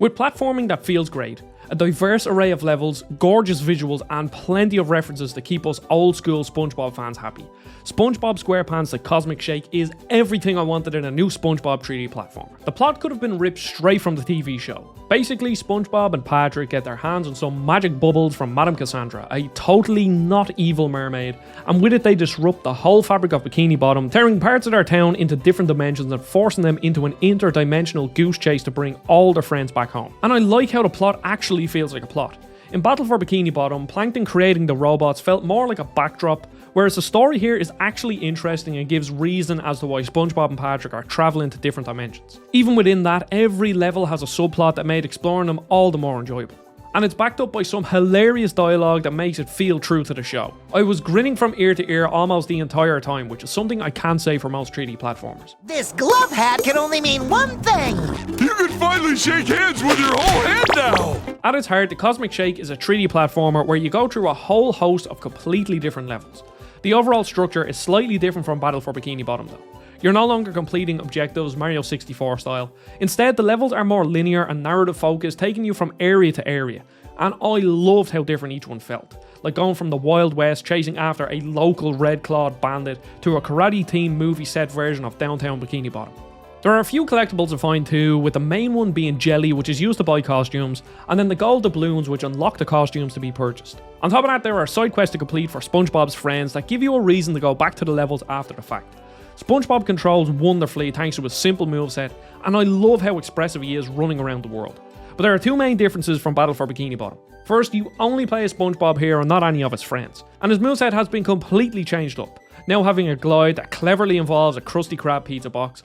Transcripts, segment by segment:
With platforming that feels great, a diverse array of levels, gorgeous visuals, and plenty of references to keep us old school SpongeBob fans happy, Spongebob Squarepants The Cosmic Shake is everything I wanted in a new SpongeBob 3D platformer. The plot could have been ripped straight from the TV show. Basically, SpongeBob and Patrick get their hands on some magic bubbles from Madame Cassandra, a totally not evil mermaid, and with it they disrupt the whole fabric of Bikini Bottom, tearing parts of their town into different dimensions and forcing them into an interdimensional goose chase to bring all their friends back home. And I like how the plot actually feels like a plot. In Battle for Bikini Bottom, Plankton creating the robots felt more like a backdrop, whereas the story here is actually interesting and gives reason as to why SpongeBob and Patrick are travelling to different dimensions. Even within that, every level has a subplot that made exploring them all the more enjoyable. And it's backed up by some hilarious dialogue that makes it feel true to the show. I was grinning from ear to ear almost the entire time, which is something I can't say for most 3D platformers. This glove hat can only mean one thing! You can finally shake hands with your whole hand now! At its heart, The Cosmic Shake is a 3D platformer where you go through a whole host of completely different levels. The overall structure is slightly different from Battle for Bikini Bottom though. You're no longer completing objectives Mario 64 style. Instead, the levels are more linear and narrative focused, taking you from area to area. And I loved how different each one felt. Like going from the Wild West chasing after a local red-clawed bandit to a karate-themed movie set version of downtown Bikini Bottom. There are a few collectibles to find too, with the main one being jelly, which is used to buy costumes, and then the gold doubloons, which unlock the costumes to be purchased. On top of that, there are side quests to complete for SpongeBob's friends that give you a reason to go back to the levels after the fact. SpongeBob controls wonderfully thanks to his simple moveset, and I love how expressive he is running around the world. But there are two main differences from Battle for Bikini Bottom. First, you only play as SpongeBob here and not any of his friends, and his moveset has been completely changed up, now having a glide that cleverly involves a Krusty Krab pizza box.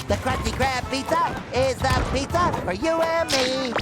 The Krusty Krab pizza is the pizza for you and me!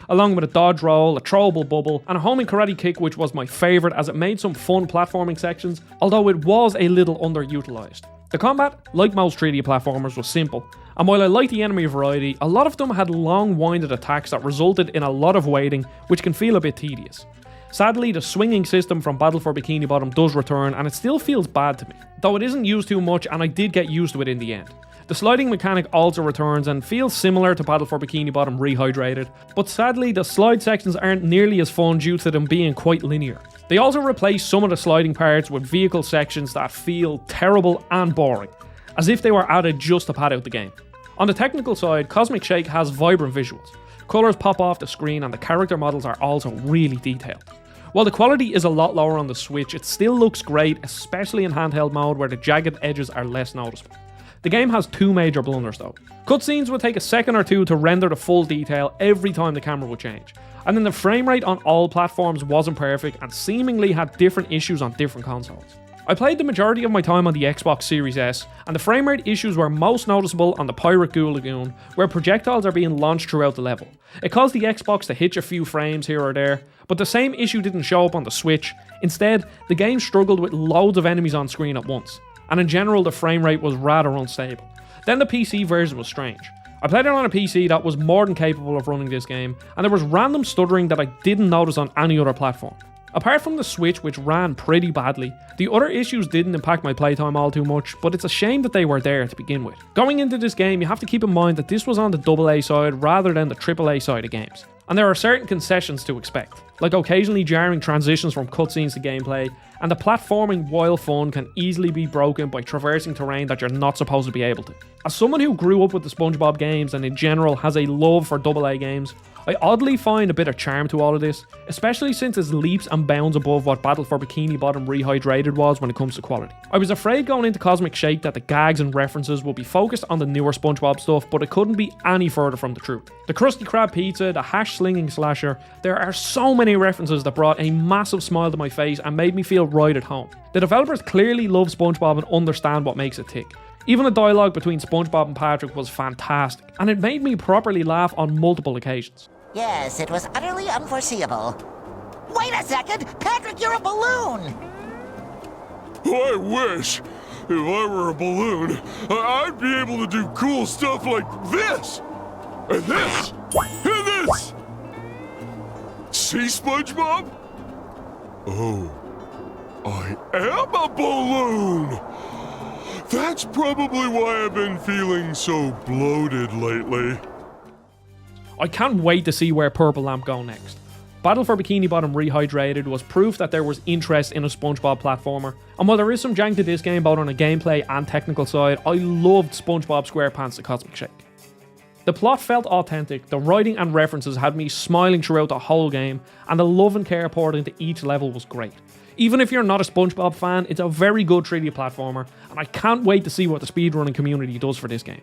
Along with a dodge roll, a throwable bubble, and a homing karate kick, which was my favourite as it made some fun platforming sections, although it was a little underutilised. The combat, like most 3D platformers, was simple, and while I liked the enemy variety, a lot of them had long-winded attacks that resulted in a lot of waiting, which can feel a bit tedious. Sadly, the swinging system from Battle for Bikini Bottom does return, and it still feels bad to me, though it isn't used too much and I did get used to it in the end. The sliding mechanic also returns and feels similar to Battle for Bikini Bottom Rehydrated, but sadly the slide sections aren't nearly as fun due to them being quite linear. They also replace some of the sliding parts with vehicle sections that feel terrible and boring, as if they were added just to pad out the game. On the technical side, Cosmic Shake has vibrant visuals. Colours pop off the screen and the character models are also really detailed. While the quality is a lot lower on the Switch, it still looks great, especially in handheld mode where the jagged edges are less noticeable. The game has two major blunders though. Cutscenes would take a second or two to render the full detail every time the camera would change. And then the frame rate on all platforms wasn't perfect and seemingly had different issues on different consoles. I played the majority of my time on the Xbox Series S, and the frame rate issues were most noticeable on the Pirate Goo Lagoon, where projectiles are being launched throughout the level. It caused the Xbox to hitch a few frames here or there, but the same issue didn't show up on the Switch. Instead, the game struggled with loads of enemies on screen at once, and in general the frame rate was rather unstable. Then the PC version was strange. I played it on a PC that was more than capable of running this game, and there was random stuttering that I didn't notice on any other platform. Apart from the Switch, which ran pretty badly, the other issues didn't impact my playtime all too much, but it's a shame that they were there to begin with. Going into this game, you have to keep in mind that this was on the AA side rather than the AAA side of games. And there are certain concessions to expect, like occasionally jarring transitions from cutscenes to gameplay, and the platforming, while fun, can easily be broken by traversing terrain that you're not supposed to be able to. As someone who grew up with the SpongeBob games and in general has a love for AA games, I oddly find a bit of charm to all of this, especially since it's leaps and bounds above what Battle for Bikini Bottom Rehydrated was when it comes to quality. I was afraid going into Cosmic Shake that the gags and references would be focused on the newer SpongeBob stuff, but it couldn't be any further from the truth. The Krusty Krab pizza, the hash slinging slasher, there are so many references that brought a massive smile to my face and made me feel right at home. The developers clearly love SpongeBob and understand what makes it tick. Even the dialogue between SpongeBob and Patrick was fantastic, and it made me properly laugh on multiple occasions. Yes, it was utterly unforeseeable. Wait a second! Patrick, you're a balloon! I wish. If I were a balloon, I'd be able to do cool stuff like this! And this! And this! See, SpongeBob? Oh, I am a balloon! That's probably why I've been feeling so bloated lately. I can't wait to see where Purple Lamp go next. Battle for Bikini Bottom Rehydrated was proof that there was interest in a SpongeBob platformer, and while there is some jank to this game both on a gameplay and technical side, I loved Spongebob Squarepants The Cosmic Shake. The plot felt authentic, the writing and references had me smiling throughout the whole game, and the love and care poured into each level was great. Even if you're not a SpongeBob fan, it's a very good 3D platformer, and I can't wait to see what the speedrunning community does for this game.